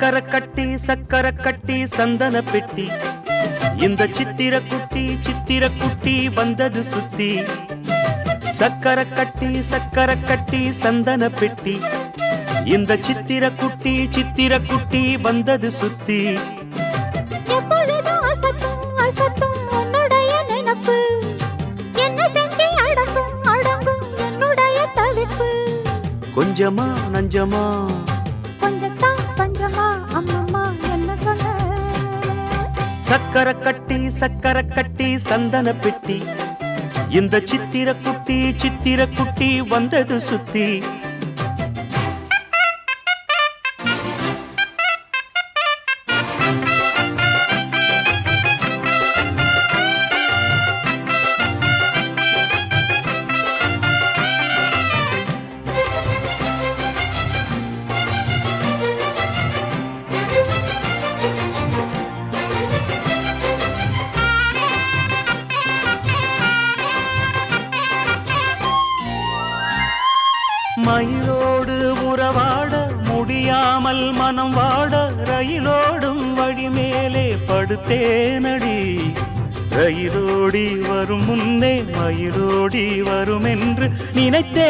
சக்கர கட்டி சந்தன பெட்டி இந்த சித்திர குட்டி வந்தது சுத்தி சக்கர கட்டி சந்தன பெட்டி இந்த சித்திர குட்டி வந்தது சுத்தி கொஞ்சமா நஞ்சமா சக்கர கட்டி சந்தன பெட்டி இந்த சித்திர குட்டி வந்தது சுத்தி மயிலோடு உறவாட முடியாமல் மனம் வாட ரயிலோடும் வழி மேலே படுத்தேனடி ரயிலோடி வரும் முன்னே மயிலோடி வரும் என்று நினைத்தே